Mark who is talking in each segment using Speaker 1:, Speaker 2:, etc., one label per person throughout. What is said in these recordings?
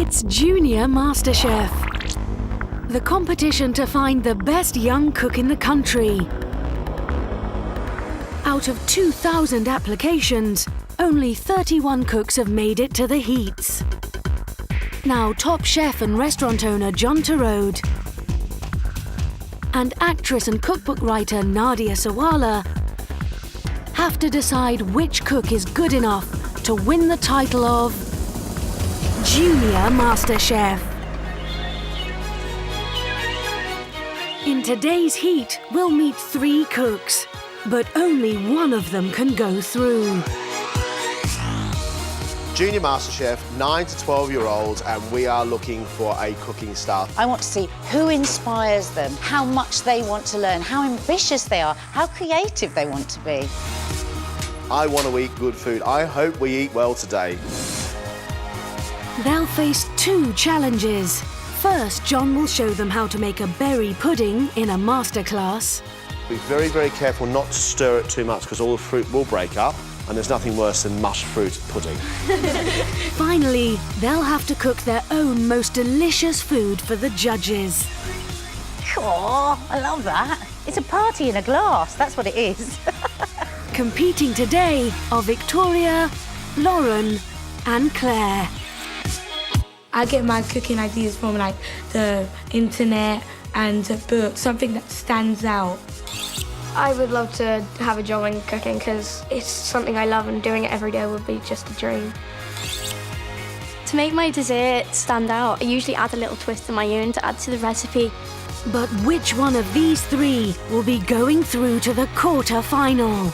Speaker 1: It's Junior MasterChef, the competition to find the best young cook in the country. Out of 2,000 applications, only 31 cooks have made it to the heats. Now top chef and restaurant owner John Terode and actress and cookbook writer Nadia Sawala have to decide which cook is good enough to win the title of Junior MasterChef. In today's heat, we'll meet 3 cooks, but only one of them can go through.
Speaker 2: Junior MasterChef, 9 to 12-year-olds, and we are looking for a cooking star.
Speaker 3: I want to see who inspires them, how much they want to learn, how ambitious they are, how creative they want to be.
Speaker 2: I want to eat good food. I hope we eat well today.
Speaker 1: They'll face 2 challenges. First, John will show them how to make a berry pudding in a masterclass.
Speaker 2: Be very, very careful not to stir it too much because all the fruit will break up, and there's nothing worse than mush fruit pudding.
Speaker 1: Finally, they'll have to cook their own most delicious food for the judges.
Speaker 3: Oh, I love that. It's a party in a glass, that's what it is.
Speaker 1: Competing today are Victoria, Lauren and Claire.
Speaker 4: I get my cooking ideas from like the internet and books, something that stands out.
Speaker 5: I would love to have a job in cooking because it's something I love and doing it every day would be just a dream.
Speaker 6: To make my dessert stand out, I usually add a little twist of my own to add to the recipe.
Speaker 1: But which one of these 3 will be going through to the quarter-final?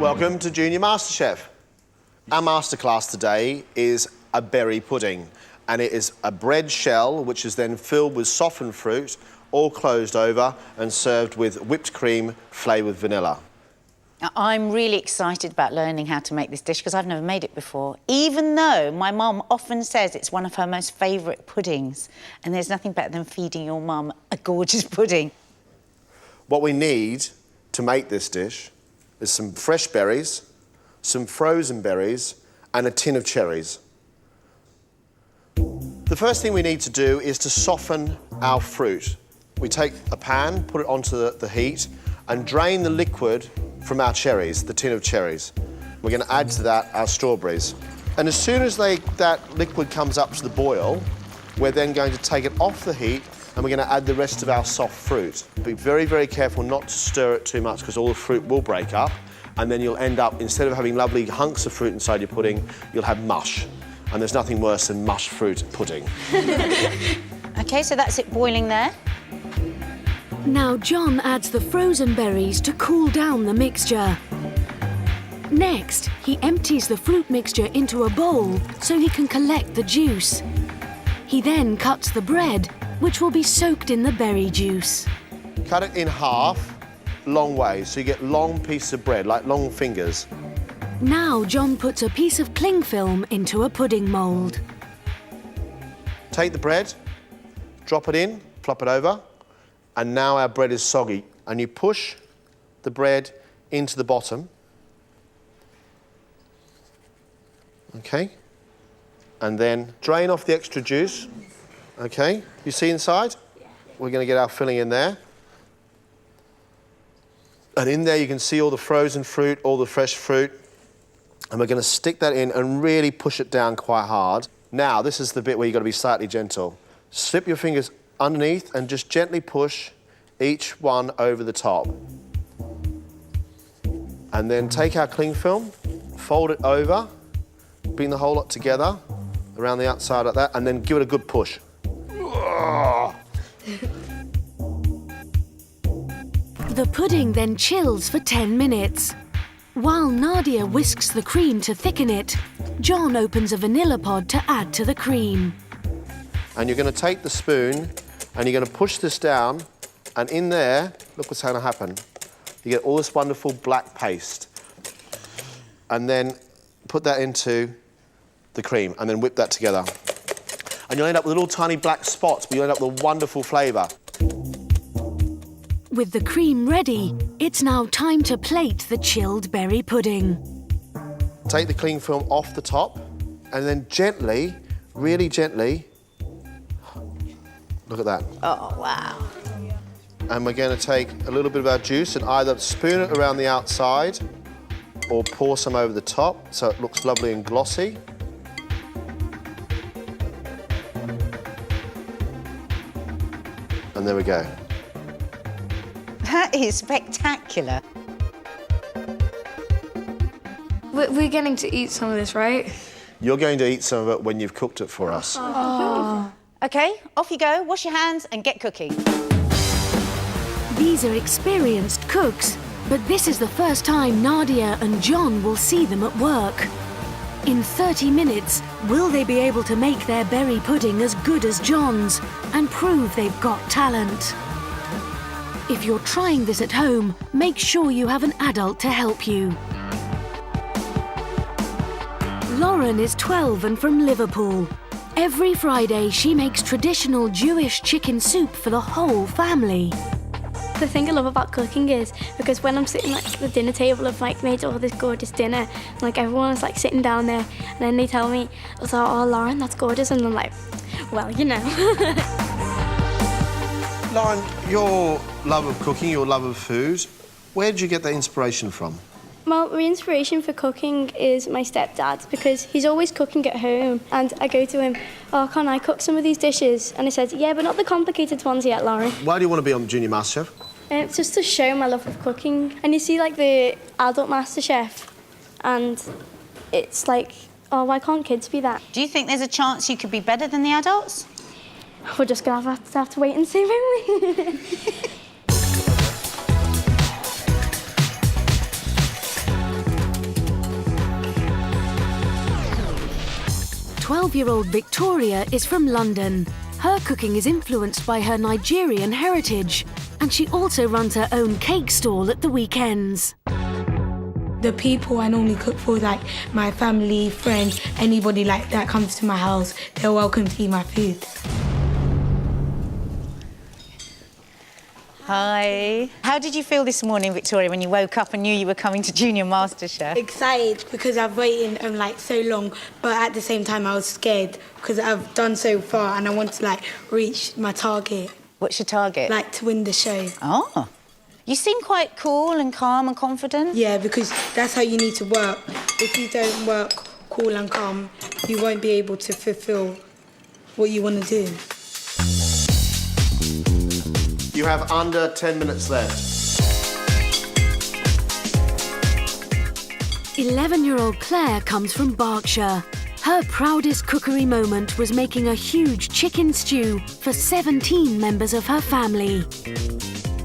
Speaker 2: Welcome to Junior MasterChef. Our masterclass today is a berry pudding, and it is a bread shell which is then filled with softened fruit, all closed over and served with whipped cream flavoured with vanilla.
Speaker 3: Now, I'm really excited about learning how to make this dish because I've never made it before, even though my mum often says it's one of her most favourite puddings, and there's nothing better than feeding your mum a gorgeous pudding.
Speaker 2: What we need to make this dish is some fresh berries, some frozen berries, and a tin of cherries. The first thing we need to do is to soften our fruit. We take a pan, put it onto the heat, and drain the liquid from our cherries, the tin of cherries. We're going to add to that our strawberries. And as soon as that liquid comes up to the boil, we're then going to take it off the heat and we're going to add the rest of our soft fruit. Be very, very careful not to stir it too much because all the fruit will break up, and then you'll end up, instead of having lovely hunks of fruit inside your pudding, you'll have mush. And there's nothing worse than mush fruit pudding.
Speaker 3: OK, so that's it boiling there.
Speaker 1: Now John adds the frozen berries to cool down the mixture. Next, he empties the fruit mixture into a bowl so he can collect the juice. He then cuts the bread, which will be soaked in the berry juice.
Speaker 2: Cut it in half, long ways, so you get long pieces of bread, like long fingers.
Speaker 1: Now John puts a piece of cling film into a pudding mould.
Speaker 2: Take the bread, drop it in, flop it over, and now our bread is soggy. And you push the bread into the bottom. OK? And then drain off the extra juice. OK? You see inside? We're going to get our filling in there. And in there you can see all the frozen fruit, all the fresh fruit. And we're going to stick that in and really push it down quite hard. Now, this is the bit where you've got to be slightly gentle. Slip your fingers underneath and just gently push each one over the top. And then take our cling film, fold it over, bring the whole lot together around the outside like that, and then give it a good push.
Speaker 1: The pudding then chills for 10 minutes. While Nadia whisks the cream to thicken it, John opens a vanilla pod to add to the cream.
Speaker 2: And you're going to take the spoon and you're going to push this down, and in there, look what's going to happen. You get all this wonderful black paste. And then put that into the cream, and then whip that together. And you'll end up with little tiny black spots, but you'll end up with a wonderful flavour.
Speaker 1: With the cream ready, it's now time to plate the chilled berry pudding.
Speaker 2: Take the cling film off the top, and then gently, really gently, look at that.
Speaker 3: Oh, wow.
Speaker 2: And we're going to take a little bit of our juice and either spoon it around the outside or pour some over the top so it looks lovely and glossy. And there we go.
Speaker 3: That is spectacular.
Speaker 5: We're getting to eat some of this, right?
Speaker 2: You're going to eat some of it when you've cooked it for us.
Speaker 3: OK, off you go, wash your hands and get cooking.
Speaker 1: These are experienced cooks, but this is the first time Nadia and John will see them at work. In 30 minutes, will they be able to make their berry pudding as good as John's and prove they've got talent? If you're trying this at home, make sure you have an adult to help you. Lauren is 12 and from Liverpool. Every Friday, she makes traditional Jewish chicken soup for the whole family.
Speaker 6: The thing I love about cooking is because when I'm sitting like at the dinner table, I've like made all this gorgeous dinner, and like everyone's like sitting down there, and then they tell me, "Oh, Lauren, that's gorgeous," and I'm like, "Well, you know."
Speaker 2: Lauren, your love of cooking, your love of food, where did you get that inspiration from?
Speaker 6: Well, my inspiration for cooking is my stepdad because he's always cooking at home, and I go to him, "Oh, can I cook some of these dishes?" And he says, "Yeah, but not the complicated ones yet, Lauren."
Speaker 2: Why do you want to be on Junior MasterChef?
Speaker 6: Just to show my love of cooking. And you see like the adult MasterChef, and it's like, oh, why can't kids be that?
Speaker 3: Do you think there's a chance you could be better than the adults?
Speaker 6: We're just gonna have to wait and see, won't we?
Speaker 1: 12-year-old Victoria is from London. Her cooking is influenced by her Nigerian heritage, and she also runs her own cake stall at the weekends.
Speaker 4: The people I normally cook for, like my family, friends, anybody like that comes to my house, they're welcome to eat my food.
Speaker 3: Hi. How did you feel this morning, Victoria, when you woke up and knew you were coming to Junior MasterChef?
Speaker 4: Excited because I've waited like so long, but at the same time I was scared because I've done so far and I want to like reach my target.
Speaker 3: What's your target?
Speaker 4: Like to win the show.
Speaker 3: Oh. You seem quite cool and calm and confident.
Speaker 4: Yeah, because that's how you need to work. If you don't work cool and calm, you won't be able to fulfill what you want to do.
Speaker 2: You have under 10 minutes left.
Speaker 1: 11-year-old Claire comes from Berkshire. Her proudest cookery moment was making a huge chicken stew for 17 members of her family.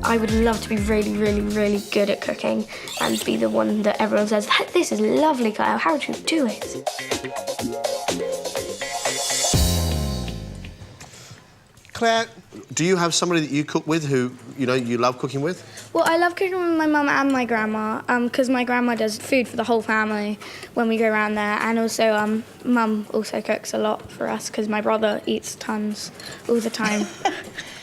Speaker 5: I would love to be really, really, really good at cooking and be the one that everyone says, "This is lovely, Kyle, how would you do it?"
Speaker 2: Claire, do you have somebody that you cook with who, you know, you love cooking with?
Speaker 5: Well, I love cooking with my mum and my grandma because my grandma does food for the whole family when we go around there, and also mum also cooks a lot for us because my brother eats tons all the time.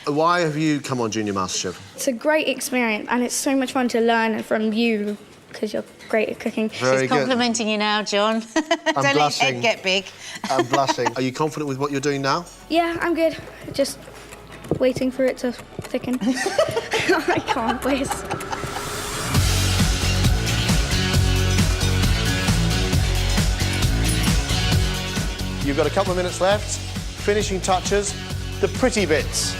Speaker 2: Why have you come on Junior MasterChef?
Speaker 5: It's a great experience and it's so much fun to learn from you because you're great at cooking.
Speaker 2: Very
Speaker 3: She's
Speaker 2: good.
Speaker 3: complimenting you now, John. Don't let your head get big.
Speaker 2: I'm blushing. Are you confident with what you're doing now?
Speaker 5: Yeah, I'm good. Just waiting for it to thicken. I can't wait.
Speaker 2: You've got a couple of minutes left. Finishing touches, the pretty bits.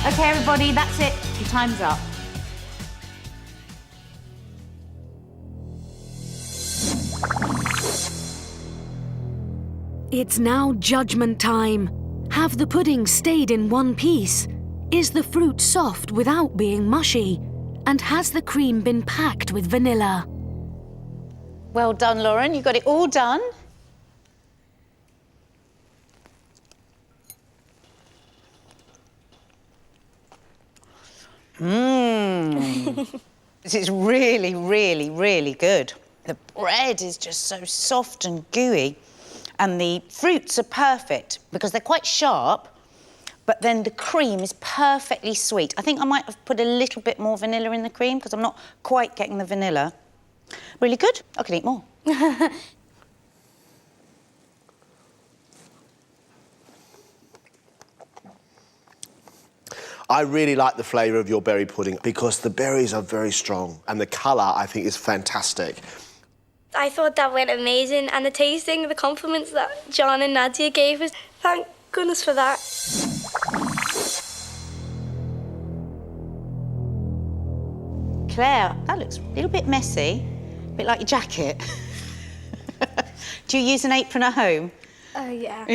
Speaker 3: OK, everybody, that's it. Your time's up.
Speaker 1: It's now judgment time. Have the pudding stayed in one piece? Is the fruit soft without being mushy? And has the cream been packed with vanilla?
Speaker 3: Well done, Lauren. You got it all done. Mmm. This is really, really, really good. The bread is just so soft and gooey, and the fruits are perfect because they're quite sharp, but then the cream is perfectly sweet. I think I might have put a little bit more vanilla in the cream because I'm not quite getting the vanilla. Really good. I could eat more.
Speaker 2: I really like the flavour of your berry pudding because the berries are very strong and the colour, I think, is fantastic.
Speaker 5: I thought that went amazing, and the tasting, the compliments that John and Nadia gave us, thank goodness for that.
Speaker 3: Claire, that looks a little bit messy, a bit like your jacket. Do you use an apron at home?
Speaker 5: Oh, yeah.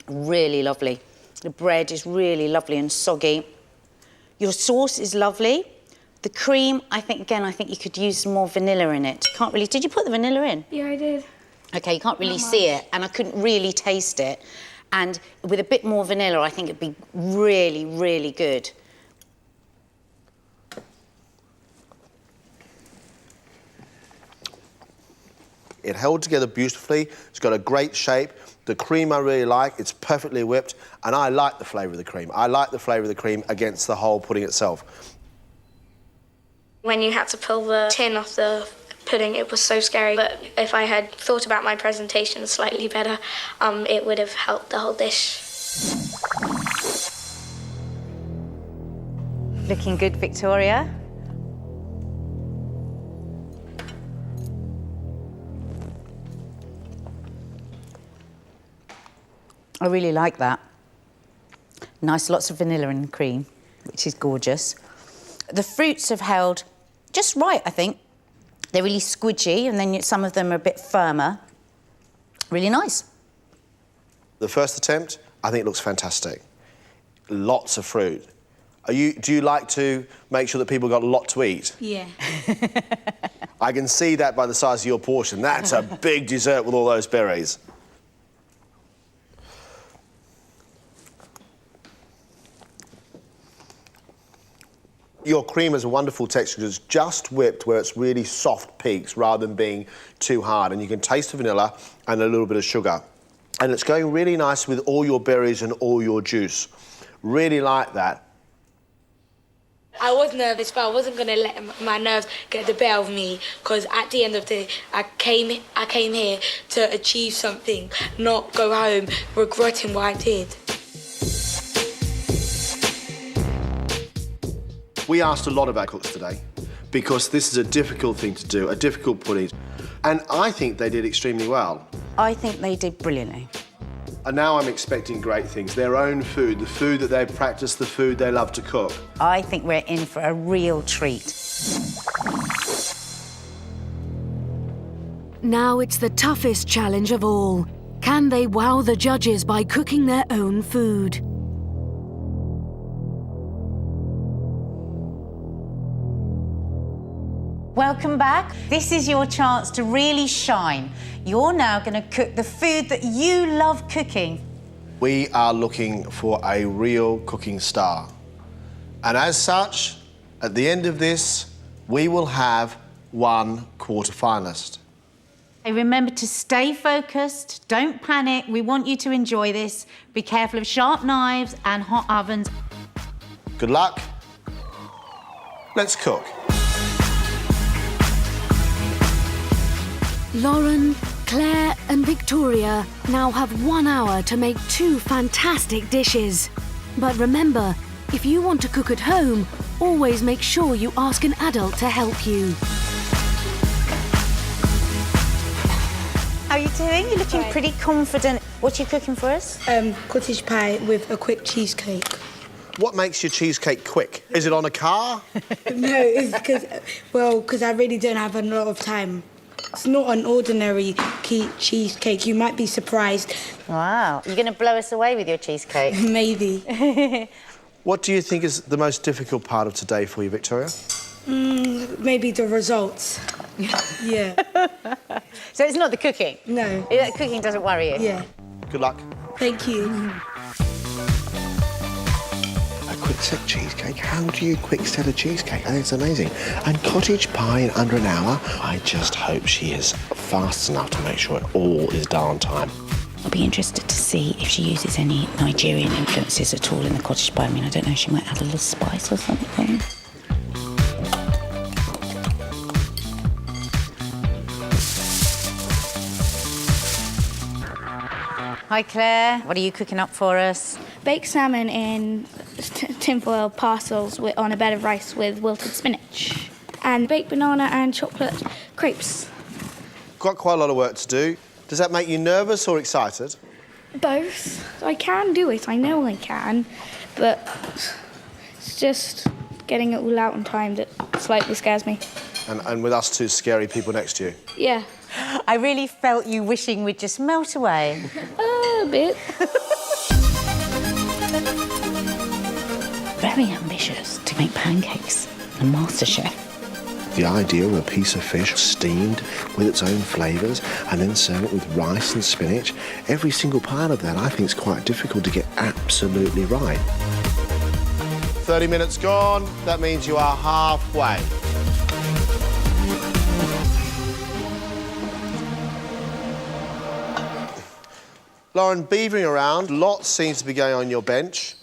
Speaker 3: Really lovely. The bread is really lovely and soggy. Your sauce is lovely. The cream, I think you could use some more vanilla in it. Can't really... Did you put the vanilla in?
Speaker 5: Yeah, I did.
Speaker 3: OK, you can't really see it, and I couldn't really taste it. And with a bit more vanilla, I think it'd be really, really good.
Speaker 2: It held together beautifully. It's got a great shape. The cream I really like. It's perfectly whipped, and I like the flavour of the cream. I like the flavour of the cream against the whole pudding itself.
Speaker 5: When you had to pull the tin off the pudding, it was so scary. But if I had thought about my presentation slightly better, it would have helped the whole dish.
Speaker 3: Looking good, Victoria. I really like that. Nice, lots of vanilla and cream, which is gorgeous. The fruits have held just right, I think. They're really squidgy, and then some of them are a bit firmer. Really nice.
Speaker 2: The first attempt, I think, looks fantastic. Lots of fruit. Do you like to make sure that people got a lot to eat?
Speaker 4: Yeah.
Speaker 2: I can see that by the size of your portion. That's a big dessert with all those berries. Your cream has a wonderful texture because it's just whipped where it's really soft peaks rather than being too hard. And you can taste the vanilla and a little bit of sugar. And it's going really nice with all your berries and all your juice. Really like that.
Speaker 4: I was nervous, but I wasn't going to let my nerves get the better of me, because at the end of the day, I came here to achieve something, not go home regretting what I did.
Speaker 2: We asked a lot of our cooks today because this is a difficult thing to do, a difficult pudding. And I think they did extremely well.
Speaker 3: I think they did brilliantly.
Speaker 2: And now I'm expecting great things. Their own food, the food that they practice, the food they love to cook.
Speaker 3: I think we're in for a real treat.
Speaker 1: Now it's the toughest challenge of all. Can they wow the judges by cooking their own food?
Speaker 3: Welcome back. This is your chance to really shine. You're now going to cook the food that you love cooking.
Speaker 2: We are looking for a real cooking star. And as such, at the end of this, we will have one quarter-finalist.
Speaker 3: Hey, remember to stay focused, don't panic. We want you to enjoy this. Be careful of sharp knives and hot ovens.
Speaker 2: Good luck. Let's cook.
Speaker 1: Lauren, Claire and Victoria now have 1 hour to make 2 fantastic dishes. But remember, if you want to cook at home, always make sure you ask an adult to help you.
Speaker 3: How are you doing? You're looking pretty confident. What are you cooking for us?
Speaker 4: Cottage pie with a quick cheesecake.
Speaker 2: What makes your cheesecake quick? Is it on a car?
Speaker 4: No, it's because I really don't have a lot of time. It's not an ordinary cheesecake. You might be surprised.
Speaker 3: Wow. You're going to blow us away with your cheesecake.
Speaker 4: Maybe.
Speaker 2: What do you think is the most difficult part of today for you, Victoria?
Speaker 4: Maybe the results. Yeah.
Speaker 3: So it's not the cooking?
Speaker 4: No.
Speaker 3: The cooking doesn't worry you?
Speaker 4: Yeah.
Speaker 2: Good luck.
Speaker 4: Thank you.
Speaker 2: A quick set cheesecake? How do you quick set a cheesecake? It's amazing. And cottage pie in under an hour? I just hope she is fast enough to make sure it all is done on time.
Speaker 3: I'll be interested to see if she uses any Nigerian influences at all in the cottage pie. I mean, I don't know, she might add a little spice or something. Hi Claire, what are you cooking up for us?
Speaker 5: Baked salmon in tinfoil parcels on a bed of rice with wilted spinach. And baked banana and chocolate crepes.
Speaker 2: Got quite a lot of work to do. Does that make you nervous or excited?
Speaker 5: Both. I can do it, I know I can, but it's just getting it all out in time that slightly scares me.
Speaker 2: And with us two scary people next to you?
Speaker 5: Yeah.
Speaker 3: I really felt you wishing we'd just melt away.
Speaker 5: A bit.
Speaker 3: Very ambitious to make pancakes. A master chef.
Speaker 2: The idea of a piece of fish steamed with its own flavours and then serve it with rice and spinach, every single part of that I think is quite difficult to get absolutely right. 30 minutes gone, that means you are halfway. Lauren, beavering around, lots seems to be going on your bench.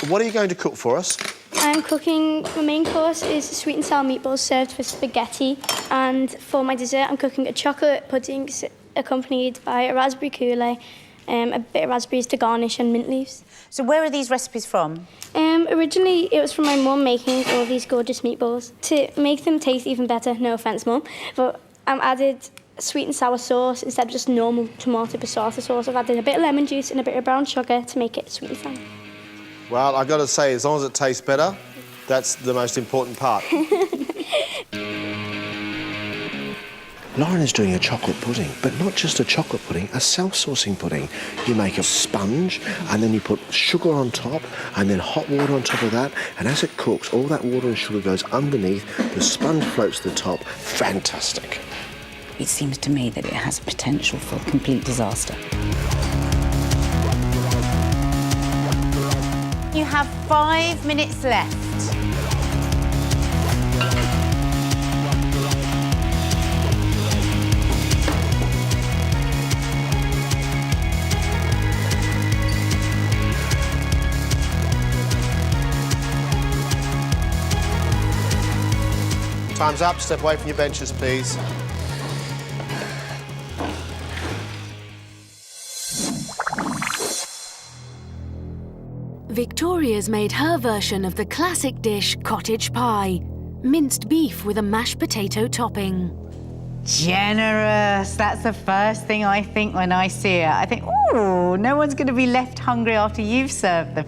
Speaker 2: What are you going to cook for us?
Speaker 6: I'm cooking, my main course is sweet and sour meatballs served with spaghetti, and for my dessert I'm cooking a chocolate pudding accompanied by a raspberry coulis, a bit of raspberries to garnish and mint leaves.
Speaker 3: So where are these recipes from?
Speaker 6: Originally it was from my mum making all these gorgeous meatballs. To make them taste even better, no offence mum, but I've added sweet and sour sauce instead of just normal tomato passata sauce. I've added a bit of lemon juice and a bit of brown sugar to make it sweet and sour.
Speaker 2: Well, I've got to say, as long as it tastes better, that's the most important part. Lauren is doing a chocolate pudding, but not just a chocolate pudding, a self-saucing pudding. You make a sponge, and then you put sugar on top, and then hot water on top of that, and as it cooks, all that water and sugar goes underneath, the sponge floats to the top. Fantastic.
Speaker 3: It seems to me that it has potential for complete disaster. You have 5 minutes left.
Speaker 2: Time's up. Step away from your benches, please.
Speaker 1: Victoria's made her version of the classic dish cottage pie. Minced beef with a mashed potato topping.
Speaker 3: Generous. That's the first thing I think when I see it. I think, ooh, no one's going to be left hungry after you've served them.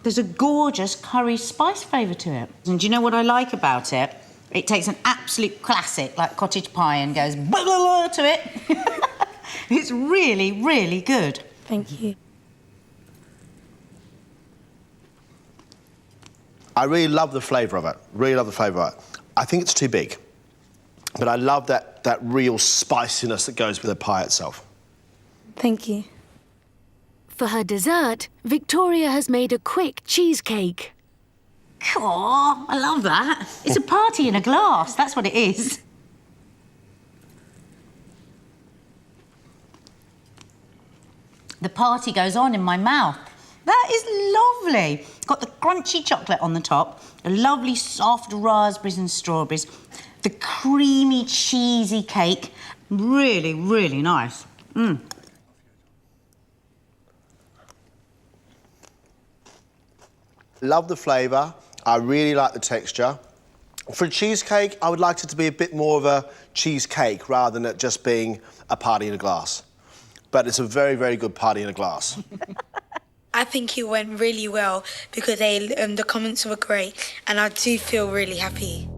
Speaker 3: There's a gorgeous curry spice flavour to it. And do you know what I like about it? It takes an absolute classic like cottage pie and goes blah, blah, blah to it. It's really, really good.
Speaker 5: Thank you.
Speaker 2: I really love the flavour of it. Really love the flavour of it. I think it's too big, but I love that real spiciness that goes with the pie itself.
Speaker 5: Thank you.
Speaker 1: For her dessert, Victoria has made a quick cheesecake.
Speaker 3: Aw, I love that. It's a party in a glass, that's what it is. The party goes on in my mouth. That is lovely. Got the crunchy chocolate on the top, the lovely soft raspberries and strawberries, the creamy, cheesy cake. Really, really nice.
Speaker 2: Love the flavour. I really like the texture. For a cheesecake, I would like it to be a bit more of a cheesecake rather than it just being a party in a glass. But it's a very, very good party in a glass.
Speaker 4: I think it went really well because the comments were great and I do feel really happy.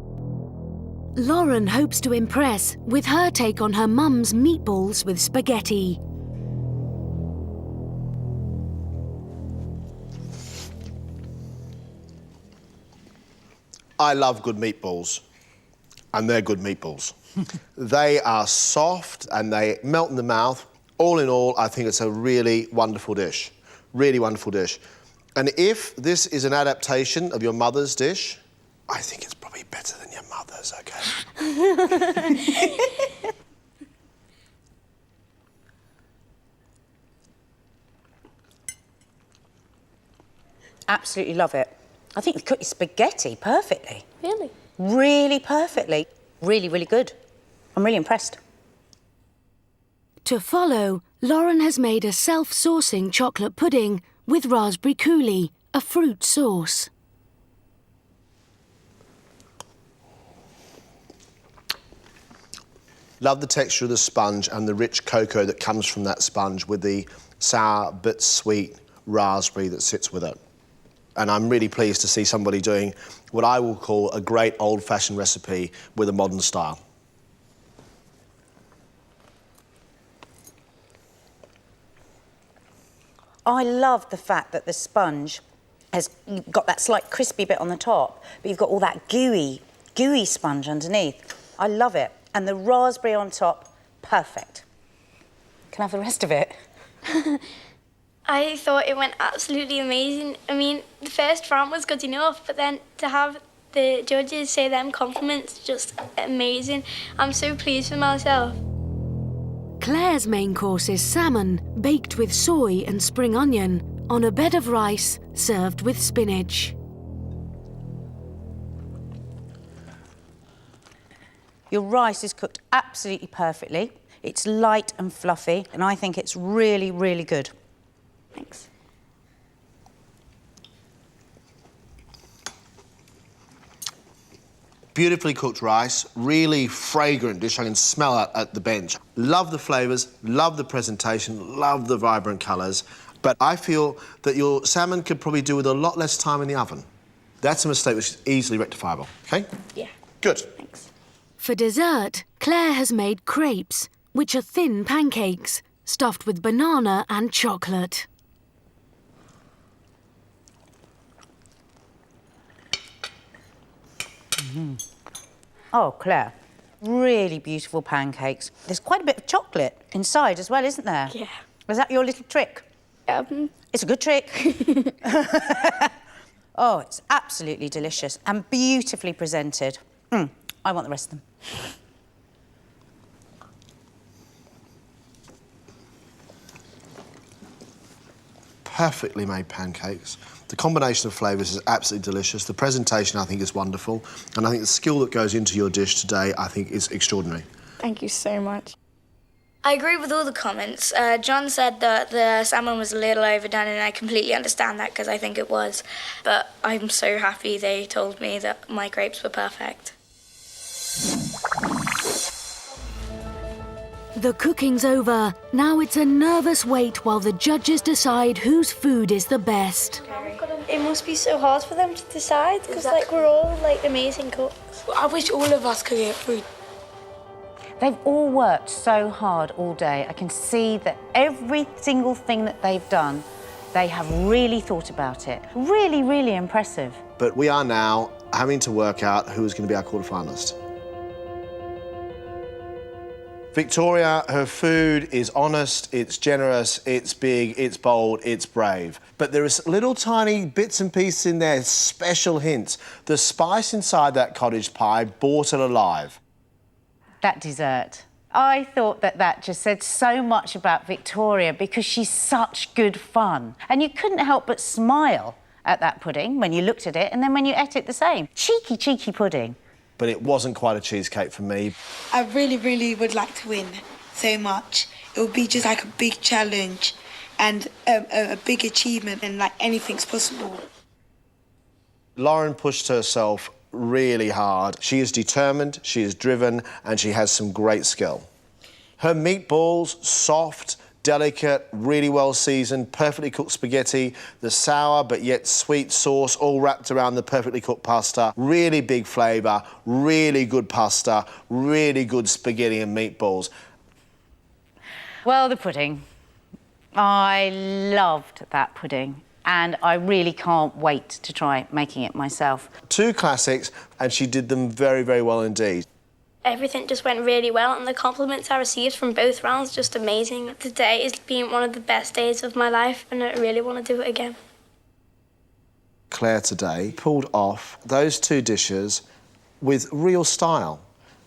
Speaker 1: Lauren hopes to impress with her take on her mum's meatballs with spaghetti.
Speaker 2: I love good meatballs, and they're good meatballs. They are soft and they melt in the mouth. All in all, I think it's a really wonderful dish. Really wonderful dish. And if this is an adaptation of your mother's dish, I think it's probably better than your mother's, OK?
Speaker 3: Absolutely love it. I think you've cooked your spaghetti perfectly.
Speaker 6: Really?
Speaker 3: Really perfectly. Really, really good. I'm really impressed.
Speaker 1: To follow, Lauren has made a self-saucing chocolate pudding with raspberry coulis, a fruit sauce.
Speaker 2: Love the texture of the sponge and the rich cocoa that comes from that sponge with the sour but sweet raspberry that sits with it. And I'm really pleased to see somebody doing what I will call a great old-fashioned recipe with a modern style.
Speaker 3: I love the fact that the sponge has got that slight crispy bit on the top, but you've got all that gooey sponge underneath. I love it. And the raspberry on top, perfect. Can I have the rest of it?
Speaker 6: I thought it went absolutely amazing. I mean, the first round was good enough, but then to have the judges say them compliments, just amazing. I'm so pleased with myself.
Speaker 1: Claire's main course is salmon, baked with soy and spring onion, on a bed of rice, served with spinach.
Speaker 3: Your rice is cooked absolutely perfectly. It's light and fluffy, and I think it's really, really good.
Speaker 6: Thanks.
Speaker 2: Beautifully cooked rice, really fragrant dish. I can smell it at the bench. Love the flavours, love the presentation, love the vibrant colours. But I feel that your salmon could probably do with a lot less time in the oven. That's a mistake which is easily rectifiable, OK?
Speaker 6: Yeah.
Speaker 2: Good.
Speaker 6: Thanks.
Speaker 1: For dessert, Claire has made crepes, which are thin pancakes, stuffed with banana and chocolate.
Speaker 3: Oh, Claire, really beautiful pancakes. There's quite a bit of chocolate inside as well, isn't there?
Speaker 6: Yeah.
Speaker 3: Was that your little trick? It's a good trick. Oh, it's absolutely delicious and beautifully presented. I want the rest of them.
Speaker 2: Perfectly made pancakes. The combination of flavours is absolutely delicious. The presentation, I think, is wonderful. And I think the skill that goes into your dish today, I think, is extraordinary.
Speaker 5: Thank you so much. I agree with all the comments. John said that the salmon was a little overdone, and I completely understand that because I think it was. But I'm so happy they told me that my grapes were perfect.
Speaker 1: The cooking's over. Now it's a nervous wait while the judges decide whose food is the best.
Speaker 6: It must be so hard for them to decide because, like, we're all, like, amazing cooks.
Speaker 4: I wish all of us could get food.
Speaker 3: They've all worked so hard all day. I can see that every single thing that they've done, they have really thought about it. Really, really impressive.
Speaker 2: But we are now having to work out who is going to be our quarterfinalist. Victoria, her food is honest, it's generous, it's big, it's bold, it's brave. But there is little tiny bits and pieces in there, special hints. The spice inside that cottage pie brought it alive.
Speaker 3: That dessert. I thought that just said so much about Victoria because she's such good fun. And you couldn't help but smile at that pudding when you looked at it, and then when you ate it the same. Cheeky, cheeky pudding.
Speaker 2: But it wasn't quite a cheesecake for me.
Speaker 7: I really, really would like to win so much. It would be just like a big challenge and a big achievement, and like anything's possible.
Speaker 2: Lauren pushed herself really hard. She is determined, she is driven, and she has some great skill. Her meatballs, soft, delicate, really well seasoned, perfectly cooked spaghetti, the sour but yet sweet sauce all wrapped around the perfectly cooked pasta, really big flavour, really good pasta, really good spaghetti and meatballs.
Speaker 3: Well, the pudding. I loved that pudding, and I really can't wait to try making it myself.
Speaker 2: 2 classics, and she did them very, very well indeed.
Speaker 6: Everything just went really well, and the compliments I received from both rounds just amazing. Today has been one of the best days of my life, and I really want to do it again.
Speaker 2: Claire today pulled off those 2 dishes with real style.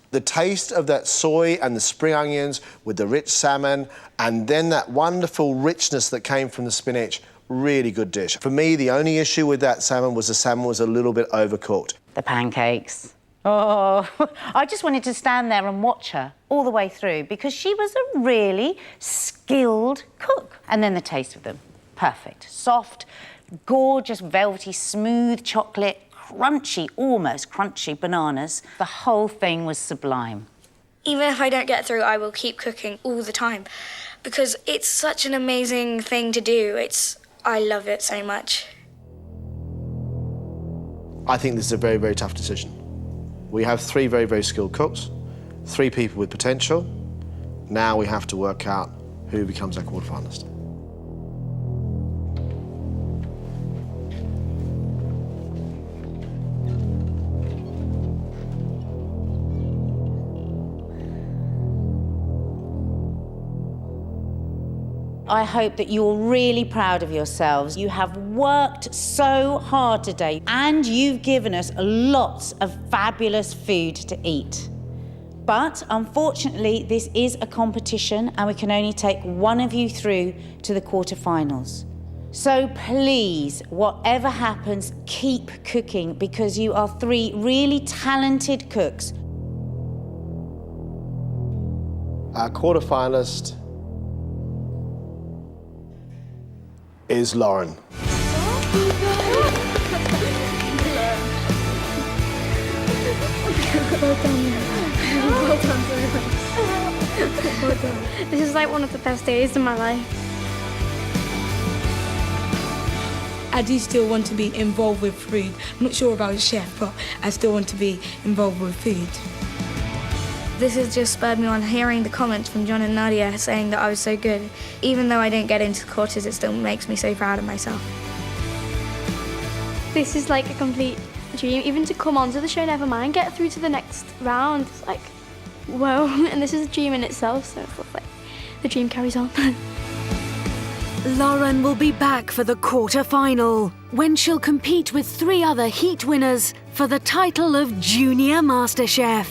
Speaker 2: The taste of that soy and the spring onions with the rich salmon, and then that wonderful richness that came from the spinach, really good dish. For me, the only issue with that salmon was the salmon was a little bit overcooked.
Speaker 3: The pancakes. Oh, I just wanted to stand there and watch her all the way through because she was a really skilled cook. And then the taste of them, perfect. Soft, gorgeous, velvety, smooth chocolate, crunchy, almost crunchy bananas. The whole thing was sublime.
Speaker 5: Even if I don't get through, I will keep cooking all the time because it's such an amazing thing to do. I love it so much.
Speaker 2: I think this is a very, very tough decision. We have 3 very, very skilled cooks, 3 people with potential. Now we have to work out who becomes our quarterfinalist.
Speaker 3: I hope that you're really proud of yourselves. You have worked so hard today and you've given us lots of fabulous food to eat. But unfortunately, this is a competition and we can only take one of you through to the quarterfinals. So please, whatever happens, keep cooking because you are 3 really talented cooks.
Speaker 2: Our quarterfinalist is Lauren.
Speaker 6: This is like one of the best days of my life.
Speaker 4: I do still want to be involved with food. I'm not sure about a chef, but I still want to be involved with food.
Speaker 5: This has just spurred me on hearing the comments from John and Nadia saying that I was so good. Even though I didn't get into the quarters, it still makes me so proud of myself.
Speaker 6: This is like a complete dream. Even to come onto the show, never mind, get through to the next round. It's like, whoa, and this is a dream in itself, so it's like the dream carries on.
Speaker 1: Lauren will be back for the quarter-final, when she'll compete with 3 other heat winners for the title of Junior MasterChef.